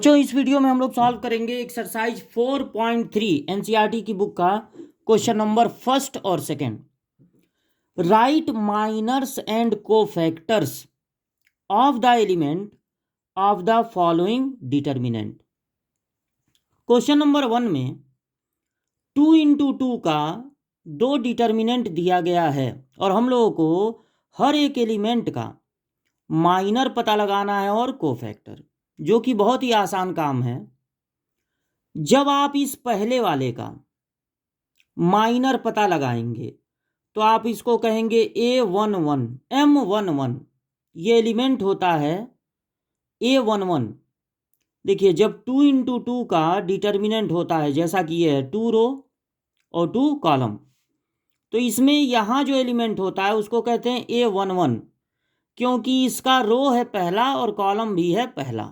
बच्चों इस वीडियो में हम लोग सॉल्व करेंगे एक्सरसाइज 4.3 एनसीईआरटी की बुक का क्वेश्चन नंबर फर्स्ट और second. Write minors and cofactors of the element of the following determinant. Question number 1 में 2 × 2 का दो डिटर्मिनेंट दिया गया है और हम लोगों को हर एक एलिमेंट का माइनर पता लगाना है और कोफैक्टर, जो कि बहुत ही आसान काम है। जब आप इस पहले वाले का माइनर पता लगाएंगे तो आप इसको कहेंगे A11 M11। ये एलिमेंट होता है A11। देखिए, जब 2 × 2 का डिटर्मिनेंट होता है, जैसा कि ये है 2 रो और 2 कॉलम, तो इसमें यहाँ जो एलिमेंट होता है उसको कहते हैं A11, क्योंकि इसका रो है पहला और कॉलम भी है पहला।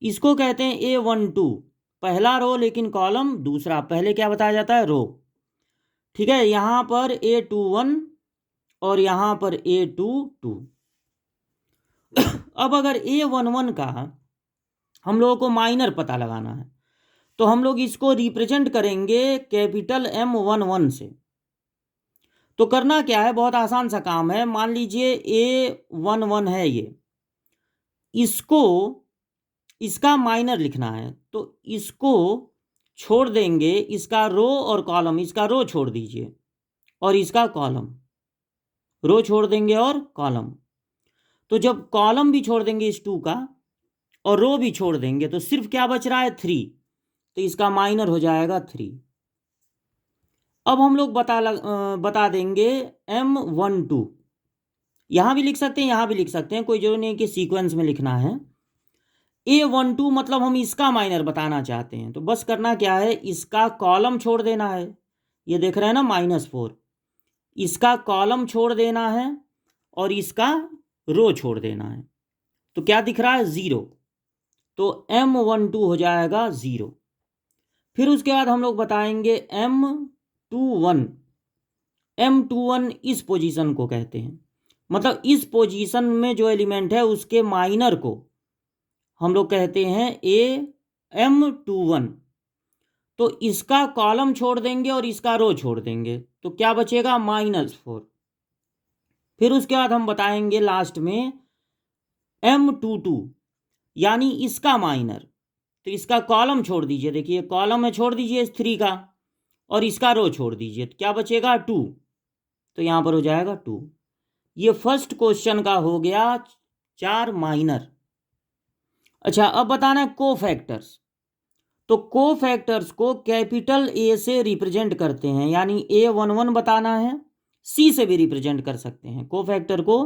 इसको कहते हैं A12, पहला रो लेकिन कॉलम दूसरा। पहले क्या बताया जाता है? रो। ठीक है, यहाँ पर A21 और यहाँ पर A22। अब अगर A11 का हम लोगों को माइनर पता लगाना है तो हम लोग इसको रिप्रेजेंट करेंगे कैपिटल M11 से। तो करना क्या है, बहुत आसान सा काम है। मान लीजिए A11 है, ये इसको इसका माइनर लिखना है तो इसको छोड़ देंगे, इसका रो और कॉलम। इसका रो छोड़ दीजिए और इसका कॉलम, रो छोड़ देंगे और कॉलम। तो जब कॉलम भी छोड़ देंगे इस 2 का और रो भी छोड़ देंगे तो सिर्फ क्या बच रहा है? 3। तो इसका माइनर हो जाएगा 3। अब हम लोग बता देंगे M12। यहाँ भी लिख सकते हैं, यहाँ भी लिख सकते हैं, कोई जरूरी नहीं कि सीक्वेंस में लिखना है। A12 मतलब हम इसका माइनर बताना चाहते हैं, तो बस करना क्या है, इसका कॉलम छोड़ देना है। ये देख रहे हैं ना, -4। इसका कॉलम छोड़ देना है और इसका रो छोड़ देना है। तो क्या दिख रहा है? 0। तो M12 हो जाएगा 0। फिर उसके बाद हम लोग बताएंगे M21। M21 इस पोजीशन को कहते हैं, मतलब इस पोजीशन में जो एलिमेंट है उसके माइनर को हम लोग कहते हैं M21। तो इसका कॉलम छोड़ देंगे और इसका रो छोड़ देंगे तो क्या बचेगा? -4। फिर उसके बाद हम बताएंगे लास्ट में M22, यानी इसका माइनर। तो इसका कॉलम छोड़ दीजिए, देखिए कॉलम है, छोड़ दीजिए इस 3 का, और इसका रो छोड़ दीजिए तो क्या बचेगा? 2। तो यहाँ पर हो जाएगा 2। ये फर्स्ट क्वेश्चन का हो गया 4 माइनर। अच्छा, अब बताना है कोफैक्टर्स। तो कोफैक्टर्स को कैपिटल A से रिप्रेजेंट करते हैं, यानी A11 बताना है। C से भी रिप्रेजेंट कर सकते हैं, कोफैक्टर को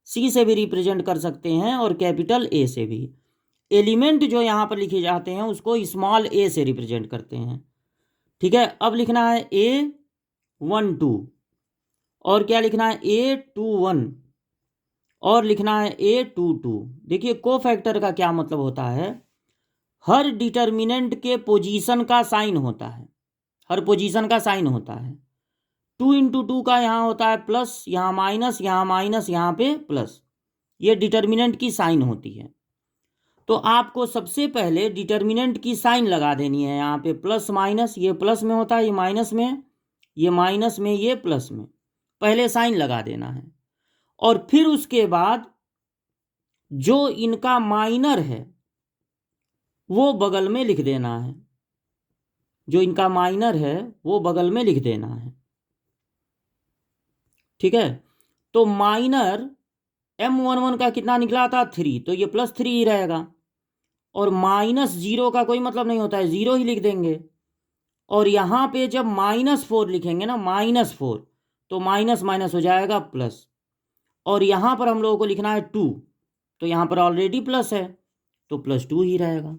C से भी रिप्रेजेंट कर सकते हैं और कैपिटल A से भी। एलिमेंट जो यहाँ पर लिखे जाते हैं उसको स्मॉल a से रिप्रेजेंट करते हैं। ठीक है, अब लिखना है A12 और क्या लिखना है? A21 और लिखना है A22। देखिए, कोफैक्टर का क्या मतलब होता है, हर डिटर्मिनेंट के पोजीशन का साइन होता है, हर पोजीशन का साइन होता है। 2 × 2 का यहाँ होता है प्लस, यहाँ माइनस, यहाँ माइनस, यहाँ पे प्लस। ये डिटर्मिनेंट की साइन होती है। तो आपको सबसे पहले डिटर्मिनेंट की साइन लगा देनी है। यहाँ पे प्लस माइनस, ये प्लस में होता है, ये माइनस में, ये माइनस में, ये प्लस में। पहले साइन लगा देना है और फिर उसके बाद जो इनका माइनर है वो बगल में लिख देना है। जो इनका माइनर है वो बगल में लिख देना है। ठीक है, तो माइनर M11 का कितना निकला था? 3, तो ये +3 ही रहेगा। और -0 का कोई मतलब नहीं होता है, 0 ही लिख देंगे। और यहाँ पे जब -4 लिखेंगे ना, -4, तो माइनस माइनस हो जाएगा प्लस। और यहाँ पर हम लोगों को लिखना है 2, तो यहाँ पर ऑलरेडी प्लस है तो +2 ही रहेगा।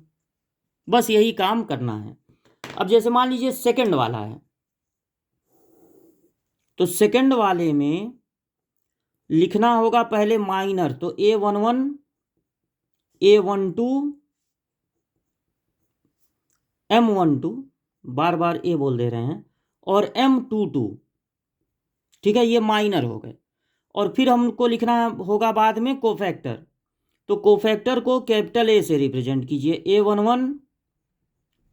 बस यही काम करना है। अब जैसे मान लीजिए सेकंड वाला है, तो सेकंड वाले में लिखना होगा पहले माइनर। तो A11, A12, M12, बार बार ए बोल दे रहे हैं, और M22। ठीक है, ये माइनर हो गए। और फिर हमको लिखना होगा बाद में कोफैक्टर। तो कोफैक्टर को कैपिटल ए से रिप्रेजेंट कीजिए, A11,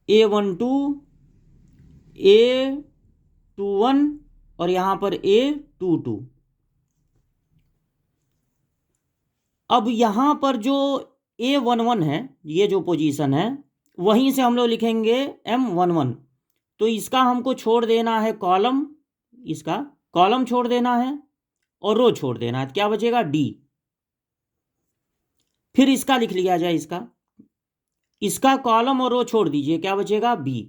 A12, A21 और यहां पर A22। अब यहां पर जो A11 है, ये जो पोजीशन है, वहीं से हम लोग लिखेंगे M11। तो इसका हमको छोड़ देना है कॉलम, इसका कॉलम छोड़ देना है और रो छोड़ देना है, तो क्या बचेगा D। फिर इसका लिख लिया जाए, इसका कॉलम और रो छोड़ दीजिए, क्या बचेगा B।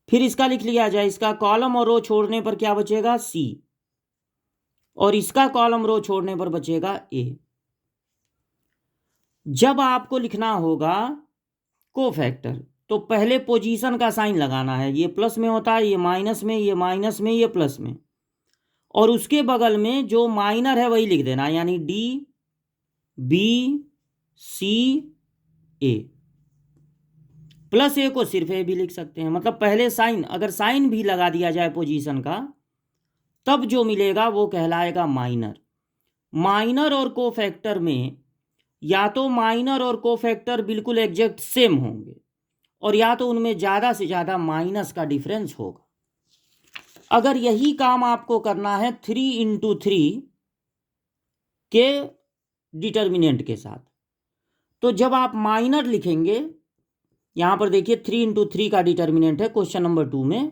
फिर इसका लिख लिया जाए, इसका कॉलम और रो छोड़ने पर क्या बचेगा C, और इसका कॉलम रो छोड़ने पर बचेगा A। जब आपको लिखना होगा कोफैक्टर, तो पहले पोजीशन का साइन लगाना है, ये प्लस में होता है, ये माइनस में, ये माइनस में, ये प्लस में, और उसके बगल में जो माइनर है वही लिख देना, यानी D, B, C, A। Plus A को सिर्फ ए भी लिख सकते हैं, मतलब पहले साइन, अगर साइन भी लगा दिया जाए पोजीशन का, तब जो मिलेगा वो कहलाएगा माइनर। माइनर और कोफैक्टर में या तो माइनर और कोफैक्टर बिल्कुल एग्जैक्ट सेम होंगे, और या तो उनमें ज़्यादा से ज़्यादा माइनस का डिफरेंस होगा। अगर यही काम आपको करना है 3×3 के डिटर्मिनेंट के साथ, तो जब आप माइनर लिखेंगे, यहां पर देखिए 3×3 का डिटर्मिनेंट है क्वेश्चन नंबर 2 में,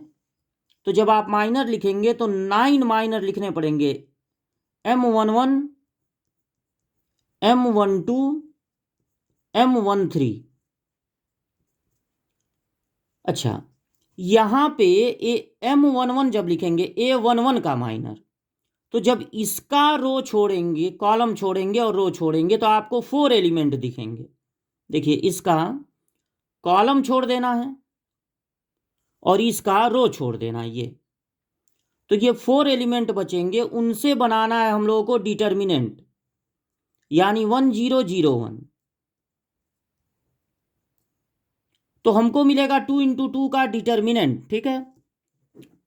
तो जब आप माइनर लिखेंगे तो 9 माइनर लिखने पड़ेंगे, M11, M12, M13। अच्छा, यहां पे M11 जब लिखेंगे, A11 का माइनर, तो जब इसका रो छोड़ेंगे, कॉलम छोड़ेंगे और रो छोड़ेंगे, तो आपको 4 एलिमेंट दिखेंगे। देखिए, इसका कॉलम छोड़ देना है और इसका रो छोड़ देना है, तो ये 4 एलिमेंट बचेंगे, उनसे बनाना है हम लोगों को डिटर्मिनेंट, यानी 1 0 0 1। तो हमको मिलेगा 2×2 का डिटर्मिनेंट, ठीक है।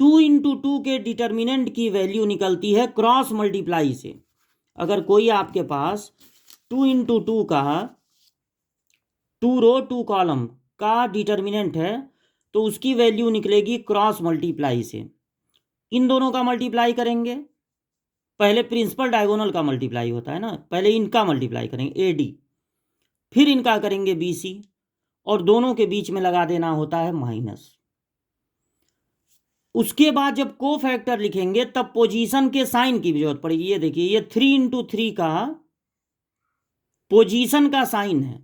2×2 के डिटर्मिनेंट की वैल्यू निकलती है क्रॉस मल्टीप्लाई से। अगर कोई आपके पास 2×2 का 2 रो 2 कॉलम का डिटर्मिनेंट है, तो उसकी वैल्यू निकलेगी क्रॉस मल्टीप्लाई से। इन दोनों का मल्टीप्लाई करेंगे, पहले प्रिंसिपल डायगोनल का मल्टीप्लाई होता है ना, पहले इनका मल्टीप्लाई करेंगे AD, फिर इनका करेंगे BC, और दोनों के बीच में लगा देना होता है माइनस। उसके बाद जब कोफैक्टर लिखेंगे तब पोजीशन के साइन की भी जरूरत पड़ेगी। ये देखिए, ये 3×3 का पोजीशन का साइन है,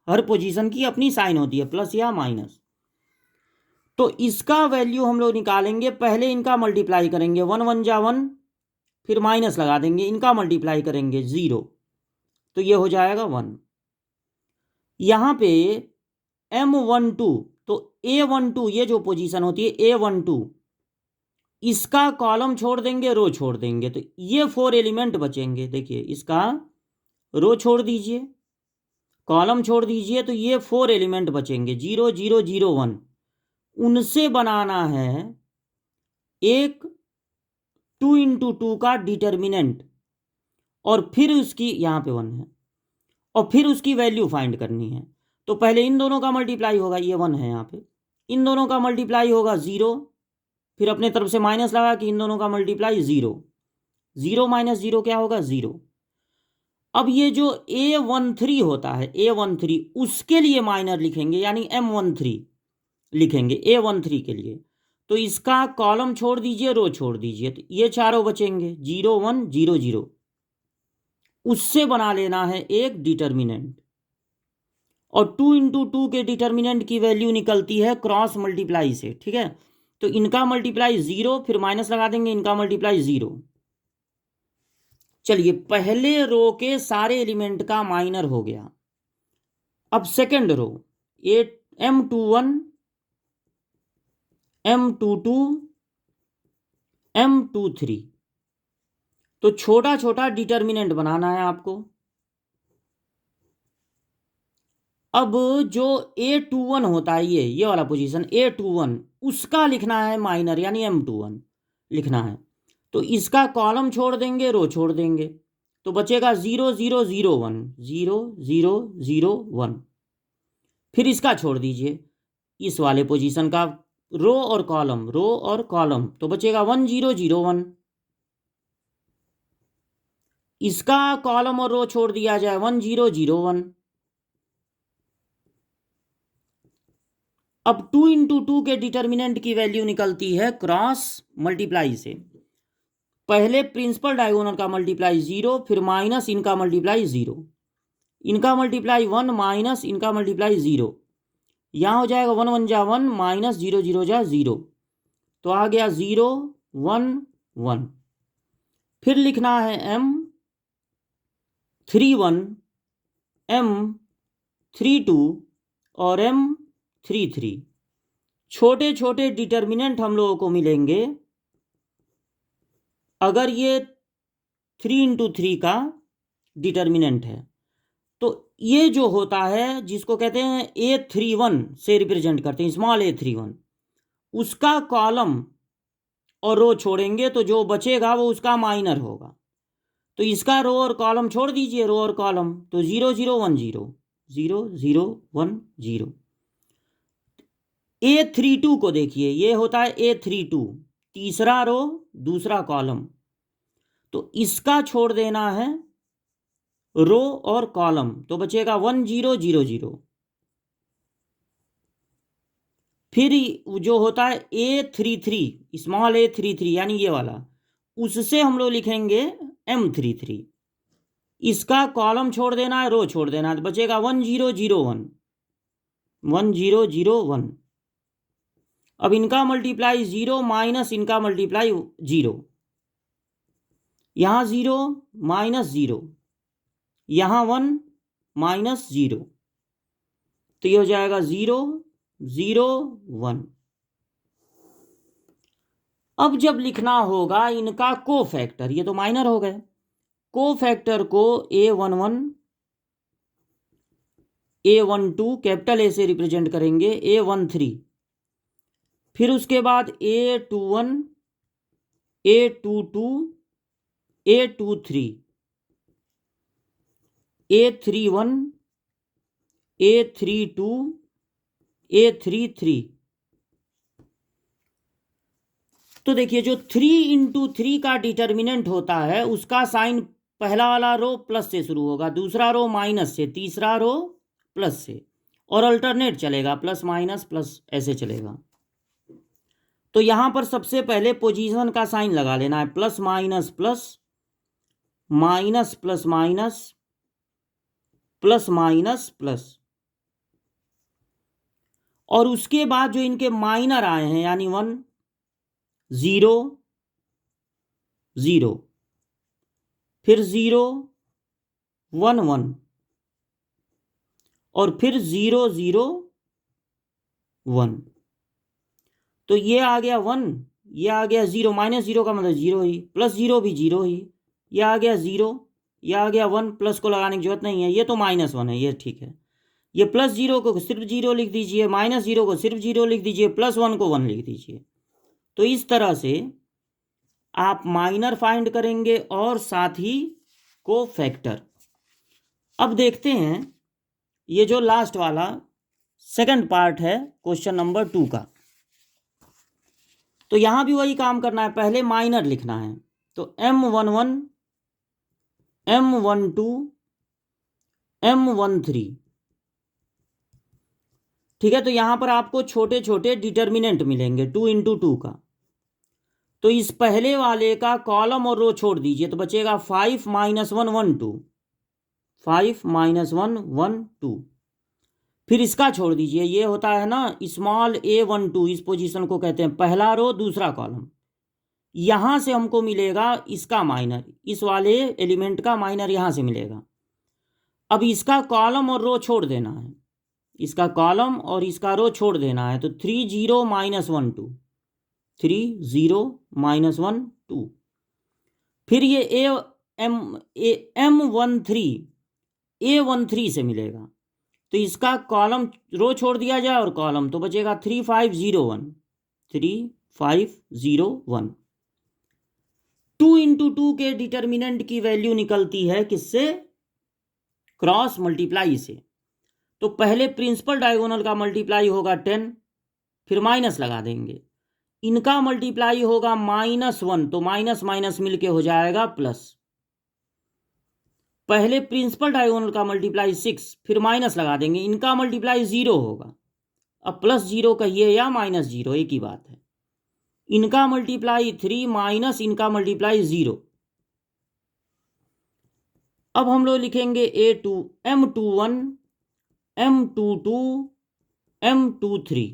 हर पोजीशन की अपनी साइन होती है, प्लस या माइनस। तो इसका वैल्यू हम लोग निकालेंगे, पहले इनका मल्टीप्लाई करेंगे, 1 1 जा 1, फिर माइनस लगा देंगे, इनका मल्टीप्लाई करेंगे 0, तो ये हो जाएगा 1। यहां पे M12, तो A12, ये जो पोजीशन होती है A12, इसका कॉलम छोड़ देंगे, रो छोड़ देंगे, तो ये 4 एलिमेंट बचेंगे। देखिए, इसका रो छोड़ दीजिए, कॉलम छोड़ दीजिए, तो ये 4 एलिमेंट बचेंगे, 0 0 0 1। उनसे बनाना है एक 2×2 का डिटर्मिनेंट, और फिर उसकी, यहाँ पे 1 है, और फिर उसकी वैल्यू फाइंड करनी है। तो पहले इन दोनों का मल्टीप्लाई होगा, ये 1 है यहाँ पे, इन दोनों का मल्टीप्लाई होगा 0, फिर अपने तरफ से माइनस लगा कि इन दोनों का मल्टीप्लाई 0, 0 - 0 क्या होगा 0। अब ये जो A13 होता है, A13, उसके लिए माइनर लिखेंगे, यानी M13 लिखेंगे A13 के लिए। तो इसका कॉलम छोड़ दीजिए, रो छोड़ दीजिए, तो ये चारों बचेंगे, 0 1 0 0। उससे बना लेना है एक डिटर्मिनेंट, और 2×2 के डिटर्मिनेंट की वैल्यू निकलती है क्रॉस मल्टीप्लाई से, ठीक है। तो इनका मल्टीप्लाई 0, फिर माइनस लगा देंगे, इनका मल्टीप्लाई 0। चलिए, पहले रो के सारे एलिमेंट का माइनर हो गया। अब second row, M21, M22, M23, तो छोटा छोटा डिटर्मिनेंट बनाना है आपको। अब जो A21 होता है, ये वाला पोजीशन A21, उसका लिखना है माइनर, यानी M21 लिखना है। तो इसका कॉलम छोड़ देंगे, रो छोड़ देंगे, तो बचेगा 0 0 0 1, 0 0 0 1। फिर इसका छोड़ दीजिए, इस वाले पोजीशन का रो और कॉलम, तो बचेगा 1 0 0 1। इसका कॉलम और रो छोड़ दिया जाए, 1 0 0 1। अब 2 इंटू 2 के डिटर्मिनेंट की वैल्यू निकलती है क्रॉस मल्टीप्लाई से। पहले प्रिंसिपल डायगोनल का मल्टीप्लाई 0, फिर माइनस इनका मल्टीप्लाई 0, इनका मल्टीप्लाई 1 माइनस इनका मल्टीप्लाई 0। यहाँ हो जाएगा 1 1 जा 1 माइनस 0 0 जा 0, तो आ गया 0 1 1। फिर लिखना है m 3 1, m 3 2 और m 3 3। छोटे छोटे डिटर्मिनेंट हम लोगों को मिलेंगे अगर ये 3 इंटू 3 का डिटर्मिनेंट है। तो ये जो होता है जिसको कहते हैं A31 से रिप्रेजेंट करते हैं, स्मॉल a31, उसका कॉलम और रो छोड़ेंगे तो जो बचेगा वो उसका माइनर होगा। तो इसका रो और कॉलम छोड़ दीजिए, रो और कॉलम, तो 0 0 1 0, 0 0 1 0। A32 को देखिए, ये होता है A32, तीसरा रो दूसरा कॉलम, तो इसका छोड़ देना है रो और कॉलम, तो बचेगा 1 0 0 0। फिर जो होता है A33, स्मॉल a33 यानी ये वाला, उससे हम लोग लिखेंगे M33। इसका कॉलम छोड़ देना है, रो छोड़ देना है, तो बचेगा 1 0 0 1, 1 0 0 1। अब इनका मल्टीप्लाई 0 माइनस इनका मल्टीप्लाई 0, यहाँ 0 माइनस 0, यहाँ 1 माइनस 0, तो ये हो जाएगा 0 0 1। अब जब लिखना होगा इनका कोफैक्टर, ये तो माइनर हो गए, कोफैक्टर को A11 A12 कैपिटल ए से रिप्रेजेंट करेंगे, A13, फिर उसके बाद A21 A22 A23 A31 A32 A33। तो देखिए जो 3 इंटू 3 का डिटर्मिनेंट होता है उसका साइन पहला वाला रो प्लस से शुरू होगा, दूसरा रो माइनस से, तीसरा रो प्लस से, और अल्टरनेट चलेगा, प्लस माइनस प्लस ऐसे चलेगा। तो यहां पर सबसे पहले पोजीशन का साइन लगा लेना है, plus minus plus, minus plus minus, plus minus plus, और उसके बाद जो इनके माइनर आए हैं यानी 1 0 0, फिर 0 1 1, और फिर 0 0 1। तो ये आ गया 1, ये आ गया 0, माइनस 0 का मतलब 0 ही, प्लस 0 भी 0 ही, ये आ गया 0, ये आ गया 1, प्लस को लगाने की जरूरत नहीं है, ये तो -1 है, ये ठीक है। ये प्लस 0 को सिर्फ 0 लिख दीजिए, माइनस 0 को सिर्फ 0 लिख दीजिए, प्लस 1 को 1 लिख दीजिए। तो इस तरह से आप माइनर फाइंड करेंगे और साथ ही कोफैक्टर। अब देखते हैं ये जो लास्ट वाला सेकंड पार्ट है क्वेश्चन नंबर 2 का, तो यहां भी वही काम करना है, पहले माइनर लिखना है, तो M11 M12 M13, ठीक है। तो यहां पर आपको छोटे छोटे डिटर्मिनेंट मिलेंगे 2 इंटू 2 का, तो इस पहले वाले का कॉलम और रो छोड़ दीजिए, तो बचेगा 5 -1 1 2, 5 -1 1 2। फिर इसका छोड़ दीजिए, ये होता है ना स्मॉल a12, इस पोजीशन को कहते हैं पहला रो दूसरा कॉलम, यहां से हमको मिलेगा इसका माइनर, इस वाले एलिमेंट का माइनर यहां से मिलेगा। अब इसका कॉलम और रो छोड़ देना है, इसका कॉलम और इसका रो छोड़ देना है, तो 3 0 -1 2, 3 0 -1 2। फिर ये M13 A13 से मिलेगा, तो इसका कॉलम रो छोड़ दिया जाए और कॉलम, तो बचेगा 3 5 0 1, 3 5 0 1। 2 इंटू 2 के डिटर्मिनेंट की वैल्यू निकलती है किससे? क्रॉस मल्टीप्लाई से। तो पहले प्रिंसिपल डायगोनल का मल्टीप्लाई होगा 10, फिर माइनस लगा देंगे, इनका मल्टीप्लाई होगा -1, तो माइनस माइनस मिलके हो जाएगा प्लस। पहले प्रिंसिपल डायगोनल का मल्टीप्लाई 6, फिर माइनस लगा देंगे, इनका मल्टीप्लाई 0 होगा। अब +0 कहिए या -0 एक ही बात है। इनका मल्टीप्लाई 3 माइनस इनका मल्टीप्लाई 0। अब हम लोग लिखेंगे A2 M21 M22 M23।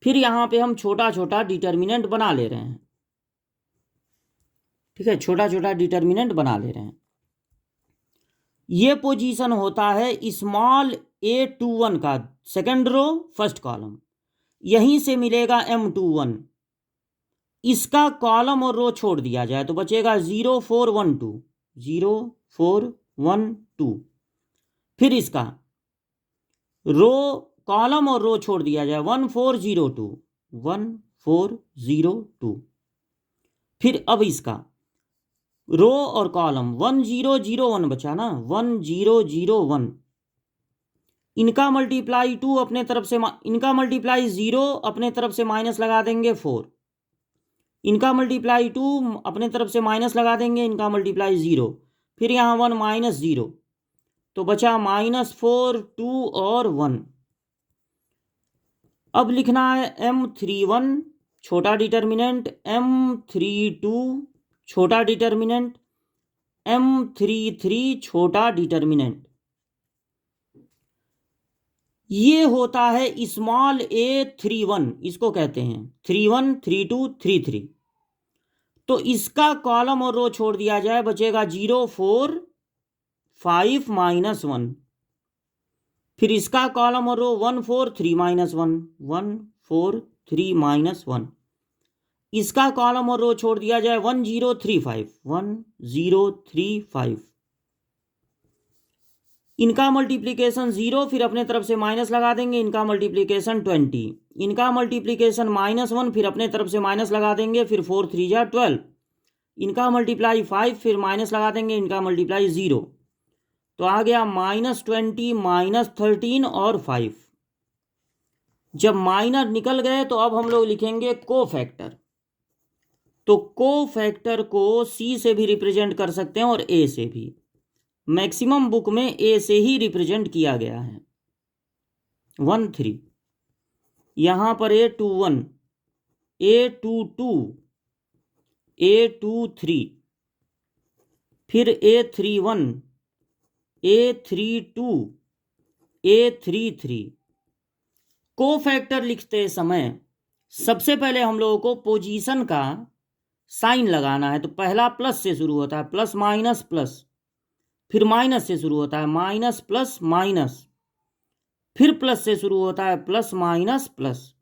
फिर यहां पे हम छोटा छोटा डिटर्मिनेंट बना ले रहे हैं। ठीक है, छोटा छोटा डिटर्मिनेंट बना ले रहे हैं। ये पोजीशन होता है स्मॉल a21 का सेकंड रो फर्स्ट कॉलम, यहीं से मिलेगा M21। इसका कॉलम और रो छोड़ दिया जाए तो बचेगा 0 4 1 2 0 4 1 2। फिर इसका रो कॉलम और रो छोड़ दिया जाए 1 4 0 2 1 4 0 2। फिर अब इसका रो और कॉलम 1 0 0 1 बचा ना, 1 0 0 1। इनका मल्टीप्लाई 2 अपने तरफ से, इनका मल्टीप्लाई 0 अपने तरफ से माइनस लगा देंगे 4। इनका मल्टीप्लाई 2 अपने तरफ से माइनस लगा देंगे, इनका मल्टीप्लाई 0। फिर यहाँ 1 -0, तो बचा -4 2 और 1। अब लिखना है M31 छोटा डिटर्मिनेंट, M32 छोटा डिटर्मिनेंट, M33 छोटा डिटर्मिनेंट। ये होता है स्मॉल a31, इसको कहते हैं 31 32 33। तो इसका कॉलम और रो छोड़ दिया जाए, बचेगा 0 4 5 -1। फिर इसका कॉलम और रो 1 4 3 -1 1 4 3 -1। इसका कॉलम और रो छोड़ दिया जाए 1 0 3 5 1 0 3 5। इनका मल्टीप्लिकेशन 0, फिर अपने तरफ से माइनस लगा देंगे, इनका मल्टीप्लिकेशन 20। इनका मल्टीप्लिकेशन -1, फिर अपने तरफ से माइनस लगा देंगे, फिर 4 3 जा 12। इनका मल्टीप्लाई 5, फिर माइनस लगा देंगे, इनका मल्टीप्लाई 0। तो आ गया -20 -13 और 5। जब माइनर निकल गए तो अब हम लोग लिखेंगे कोफैक्टर। तो कोफैक्टर को C से भी रिप्रेजेंट कर सकते हैं और A से भी। मैक्सिमम बुक में A से ही रिप्रेजेंट किया गया है। 1 3, यहां पर A21 A22 A23, फिर A31 A32 A33। कोफैक्टर लिखते समय सबसे पहले हम लोगों को पोजीशन का साइन लगाना है। तो पहला प्लस से शुरू होता है, प्लस माइनस प्लस, फिर माइनस से शुरू होता है, माइनस प्लस माइनस, फिर प्लस से शुरू होता है, प्लस माइनस प्लस।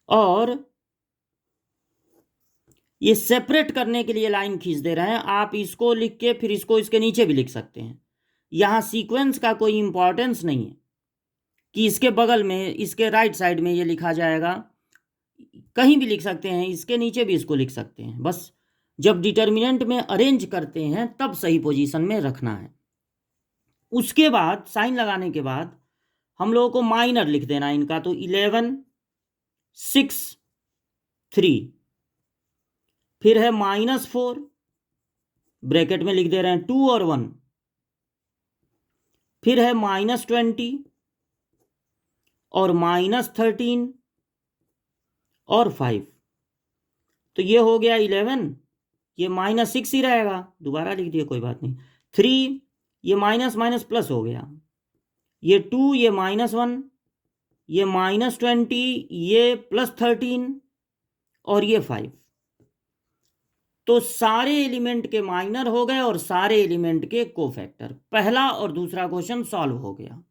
और ये सेपरेट करने के लिए लाइन खींच दे रहे हैं। आप इसको लिख के फिर इसको इसके नीचे भी लिख सकते हैं। यहाँ सीक्वेंस का कोई इंपॉर्टेंस नहीं है कि इसके बगल में, इसके राइट साइड में ये लिखा जाएगा, कहीं भी लिख सकते हैं, इसके नीचे भी इसको लिख सकते हैं। बस जब डिटर्मिनेंट में अरेंज करते हैं तब सही पोजीशन में रखना है। उसके बाद साइन लगाने के बाद हम लोगों को माइनर लिख देना है इनका। तो 11 6 3, फिर है -4, ब्रैकेट में लिख दे रहे हैं 2 और 1, फिर है -20 और -13 और 5। तो ये हो गया 11, ये -6 ही रहेगा, दोबारा लिख दिया कोई बात नहीं। 3, ये माइनस माइनस प्लस हो गया, ये 2, ये -1, ये -20, ये +13 और ये 5। तो सारे एलिमेंट के माइनर हो गए और सारे एलिमेंट के कोफैक्टर। पहला और दूसरा क्वेश्चन सॉल्व हो गया।